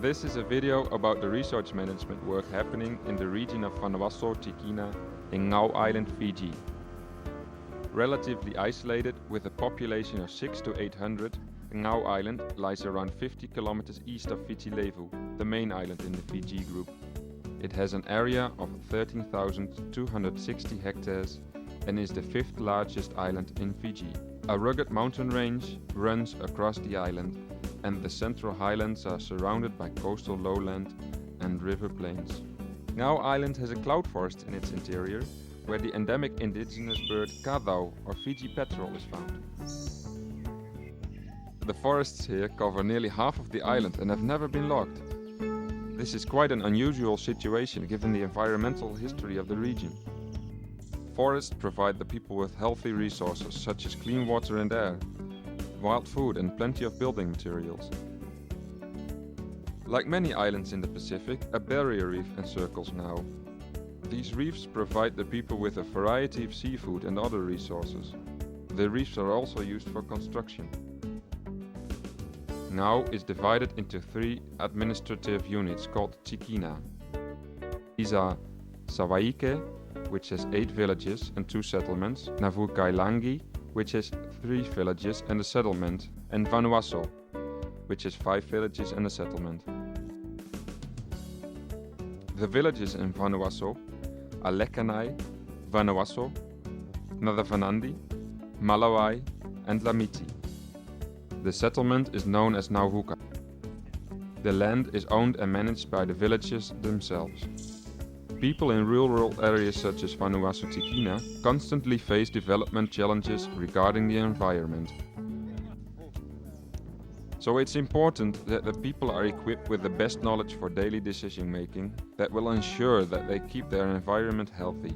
This is a video about the resource management work happening in the region of Vanuaso Tikina in Gau Island, Fiji. Relatively isolated with a population of 600 to 800, Gau Island lies around 50 kilometers east of Fiji Levu, the main island in the Fiji group. It has an area of 13,260 hectares and is the fifth largest island in Fiji. A rugged mountain range runs across the island, and the central highlands are surrounded by coastal lowland and river plains. Gau Island has a cloud forest in its interior, where the endemic indigenous bird kadau or Fiji petrel is found. The forests here cover nearly half of the island and have never been logged. This is quite an unusual situation given the environmental history of the region. Forests provide the people with healthy resources such as clean water and air, wild food and plenty of building materials. Like many islands in the Pacific, a barrier reef encircles Gau. These reefs provide the people with a variety of seafood and other resources. The reefs are also used for construction. Gau is divided into 3 administrative units called Tikina. These are Sawaike, which has 8 villages and 2 settlements, Navukailangi, which has 3 villages and a settlement, and Vanuaso, which has 5 villages and a settlement. The villages in Vanuaso are Lekanai, Vanuaso, Nadavanandi, Malawai and Lamiti. The settlement is known as Nauvuka. The land is owned and managed by the villages themselves. People in rural areas such as Vanuaso Tikina constantly face development challenges regarding the environment. So it's important that the people are equipped with the best knowledge for daily decision making that will ensure that they keep their environment healthy.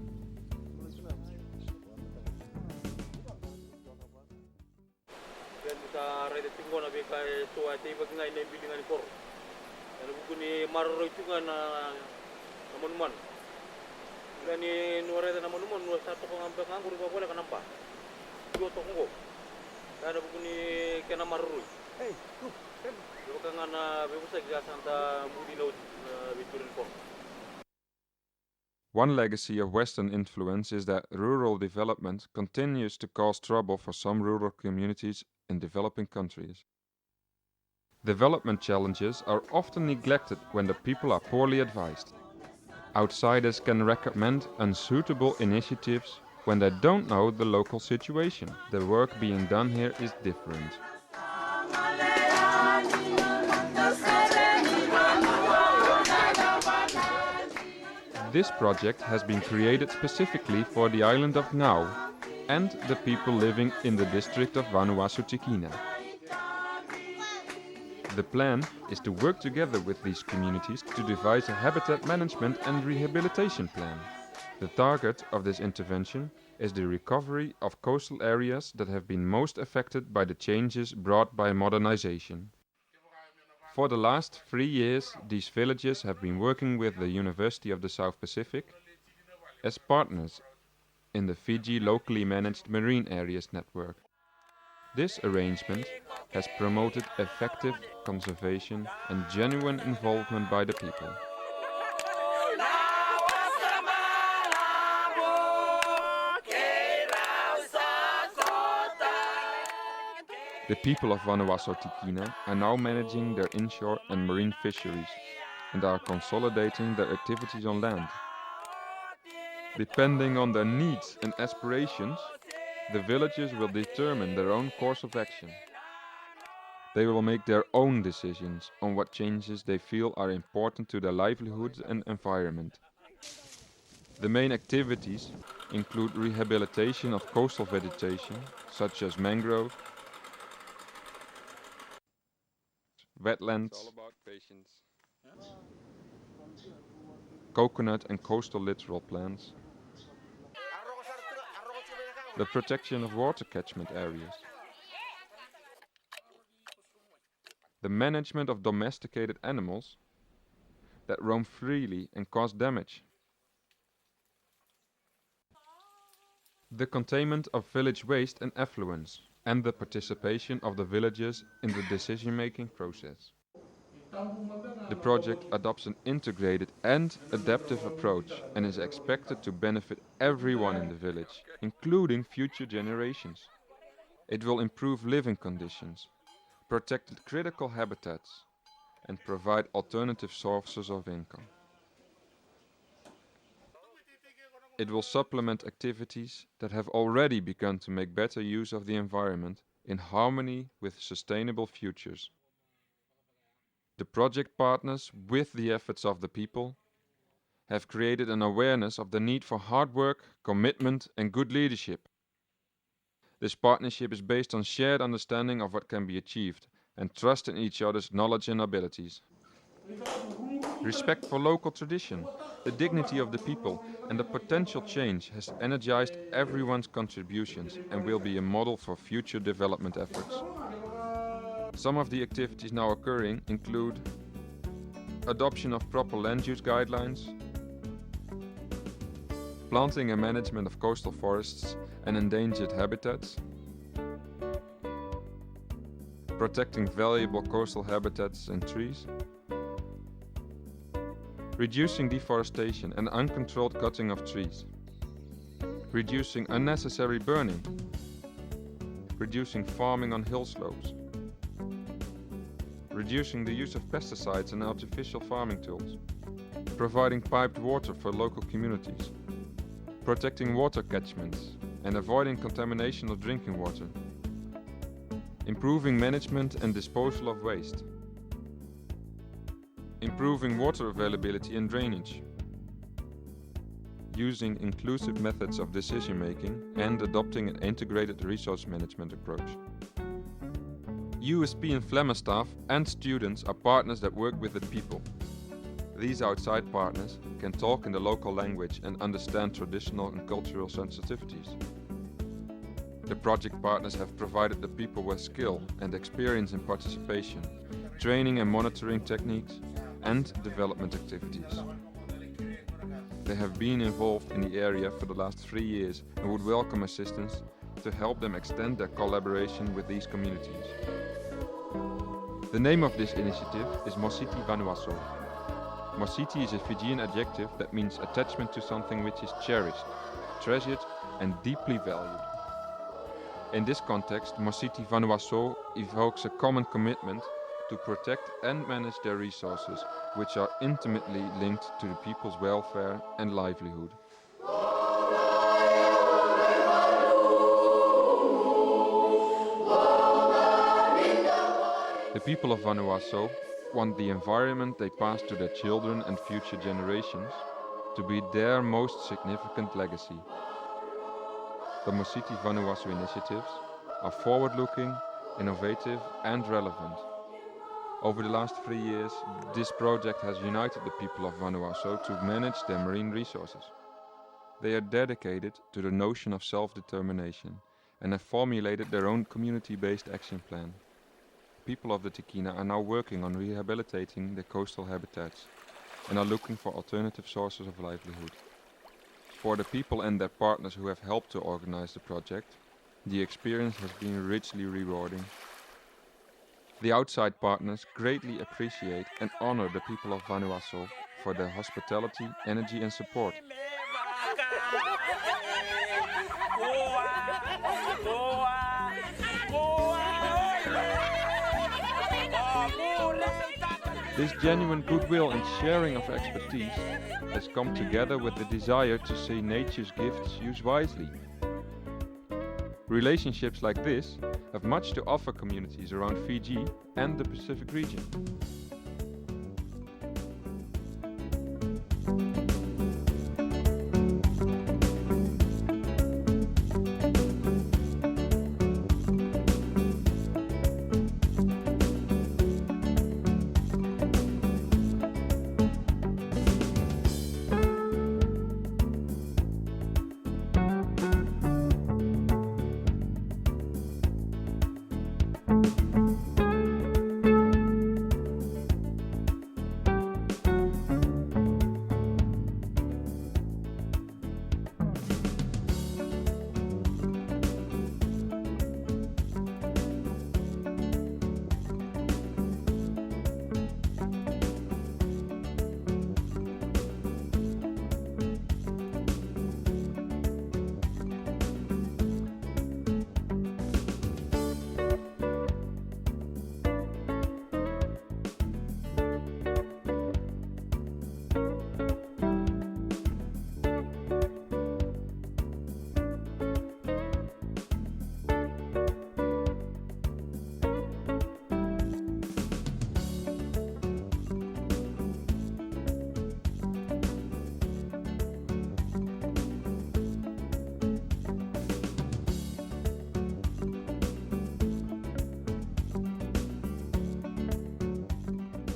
One legacy of Western influence is that rural development continues to cause trouble for some rural communities in developing countries. Development challenges are often neglected when the people are poorly advised. Outsiders can recommend unsuitable initiatives when they don't know the local situation. The work being done here is different. This project has been created specifically for the island of Gau and the people living in the district of Vanuaso Tikina. The plan is to work together with these communities to devise a habitat management and rehabilitation plan. The target of this intervention is the recovery of coastal areas that have been most affected by the changes brought by modernization. For the last 3 years, these villages have been working with the University of the South Pacific as partners in the Fiji locally managed marine areas network. This arrangement has promoted effective conservation and genuine involvement by the people. The people of Vanuaso Tikina are now managing their inshore and marine fisheries and are consolidating their activities on land. Depending on their needs and aspirations, the villagers will determine their own course of action. They will make their own decisions on what changes they feel are important to their livelihoods and environment. The main activities include rehabilitation of coastal vegetation, such as mangrove, wetlands, coconut and coastal littoral plants, the protection of water catchment areas, the management of domesticated animals that roam freely and cause damage, the containment of village waste and effluents, and the participation of the villagers in the decision-making process. The project adopts an integrated and adaptive approach and is expected to benefit everyone in the village, including future generations. It will improve living conditions, protect critical habitats, and provide alternative sources of income. It will supplement activities that have already begun to make better use of the environment in harmony with sustainable futures. The project partners, with the efforts of the people, have created an awareness of the need for hard work, commitment, and good leadership. This partnership is based on shared understanding of what can be achieved and trust in each other's knowledge and abilities. Respect for local tradition, the dignity of the people, and the potential change has energized everyone's contributions and will be a model for future development efforts. Some of the activities now occurring include adoption of proper land use guidelines, planting and management of coastal forests and endangered habitats, protecting valuable coastal habitats and trees, reducing deforestation and uncontrolled cutting of trees, reducing unnecessary burning, reducing farming on hill slopes, reducing the use of pesticides and artificial farming tools, providing piped water for local communities, protecting water catchments and avoiding contamination of drinking water, improving management and disposal of waste, improving water availability and drainage, using inclusive methods of decision making and adopting an integrated resource management approach. USP and FLMMA staff and students are partners that work with the people. These outside partners can talk in the local language and understand traditional and cultural sensitivities. The project partners have provided the people with skill and experience in participation, training and monitoring techniques, and development activities. They have been involved in the area for the last 3 years and would welcome assistance to help them extend their collaboration with these communities. The name of this initiative is Mositi Vanuaso. Mositi is a Fijian adjective that means attachment to something which is cherished, treasured, and deeply valued. In this context, Mositi Vanuaso evokes a common commitment to protect and manage their resources, which are intimately linked to the people's welfare and livelihood. The people of Vanuaso want the environment they pass to their children and future generations to be their most significant legacy. The Mositi Vanuaso initiatives are forward-looking, innovative, and relevant. Over the last 3 years, this project has united the people of Vanuaso to manage their marine resources. They are dedicated to the notion of self-determination and have formulated their own community-based action plan. People of the Tikina are now working on rehabilitating the coastal habitats and are looking for alternative sources of livelihood. For the people and their partners who have helped to organize the project, the experience has been richly rewarding. The outside partners greatly appreciate and honor the people of Vanuaso for their hospitality, energy and support. This genuine goodwill and sharing of expertise has come together with the desire to see nature's gifts used wisely. Relationships like this have much to offer communities around Fiji and the Pacific region.